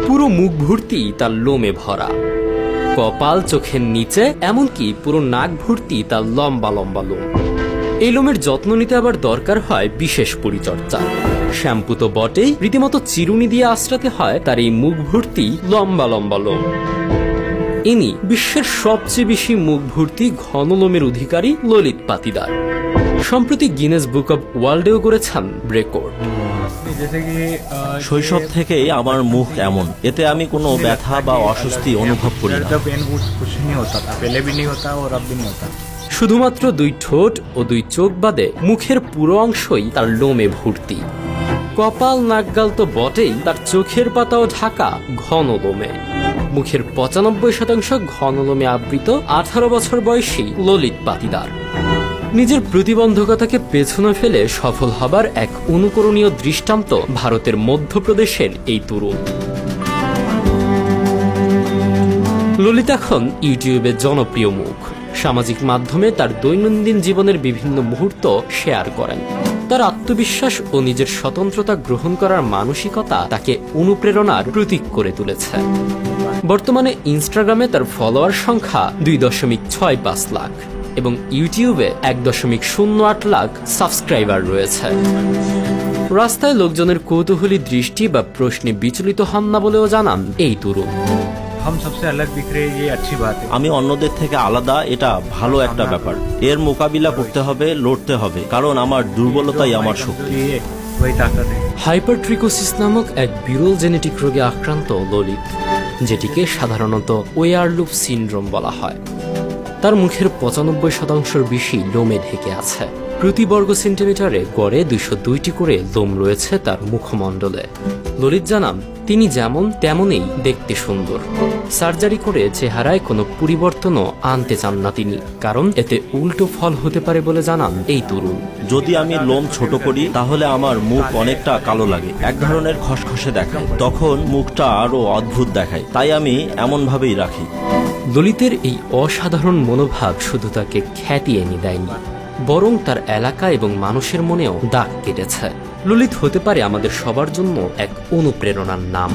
পুরো মুখ ভর্তি তার লোমে ভরা, কপাল, চোখের নিচে, এমনকি পুরো নাক ভর্তি তার লম্বা লম্বা লোম। এই লোমের যত্ন নিতে আবার দরকার হয় বিশেষ পরিচর্যা। শ্যাম্পু তো বটেই, রীতিমতো চিরুনি দিয়ে আশ্রাতে হয় তার এই মুখ ভর্তি লম্বা লম্বা লোম। ইনি বিশ্বের সবচেয়ে বেশি মুখ ভর্তি ঘন লোমের অধিকারী ললিত পাতিদার। সম্প্রতি গিনেস বুক অব ওয়ার্ল্ডেও করেছেন রেকর্ড। শৈশব থেকেই আমার মুখ এমন, এতে আমি কোনো ব্যথা বা অস্বস্তি অনুভব করি না। শুধুমাত্র 2 ঠোঁট ও 2 চোখ বাদে মুখের পুরো অংশই তার লোমে ভর্তি। কপাল, নাকগাল তো বটেই, তার চোখের পাতাও ঢাকা ঘন লোমে। মুখের 95% ঘন লোমে আবৃত 18 বছর বয়সী ললিত পাতিদার। নিজের প্রতিবন্ধকতাকে পেছনে ফেলে সফল হবার এক অনুকরণীয় দৃষ্টান্ত ভারতের মধ্যপ্রদেশের এই তরুণ। ললিত এখন ইউটিউবে জনপ্রিয় মুখ। সামাজিক মাধ্যমে তার দৈনন্দিন জীবনের বিভিন্ন মুহূর্ত শেয়ার করেন। তার আত্মবিশ্বাস ও নিজের স্বতন্ত্রতা গ্রহণ করার মানসিকতা তাকে অনুপ্রেরণার প্রতীক করে তুলেছে। বর্তমানে ইনস্টাগ্রামে তার ফলোয়ার সংখ্যা 2.65 লাখ এবং ইউটিউবে 1.08 লাখ সাবস্ক্রাইবার রয়েছে। রাস্তায় লোকজনের কৌতূহলী দৃষ্টি বা প্রশ্নে বিচলিত হন না বলেও জানান এই তরুণ। আমি অন্যদের থেকে আলাদা, এটা ভালো একটা ব্যাপার। এর মোকাবিলা করতে হবে, লড়তে হবে, কারণ আমার দুর্বলতাই আমার শক্তি। হাইপারট্রিকোসিস নামক এক বিরল জেনেটিক রোগে আক্রান্ত ললিত, যেটিকে সাধারণত ওয়ারলুপ সিনড্রোম বলা হয়। তার মুখের 95% বেশি লোমে ঢেকে আছে। প্রতি বর্গ সেন্টিমিটারে গড়ে 202টি করে লোম রয়েছে তার মুখমণ্ডলে। ললিত জানান, তিনি যেমন তেমনই দেখতে সুন্দর। সার্জারি করে চেহারায় কোনো পরিবর্তনও আনতে চান না তিনি, কারণ এতে উল্টো ফল হতে পারে বলে জানান এই তরুণ। যদি আমি লোম ছোট করি তাহলে আমার মুখ অনেকটা কালো লাগে, এক ধরনের খসখসে দেখায়, তখন মুখটা আরো অদ্ভুত দেখায়, তাই আমি এমনভাবেই রাখি। ললিতের এই অসাধারণ মনোভাব শুধু তাকে খ্যাতি এনে দেয়নি, বরং তার এলাকা এবং মানুষের মনেও দাগ কেটেছে। ললিত হতে পারে আমাদের সবার জন্য এক অনুপ্রেরণার নাম।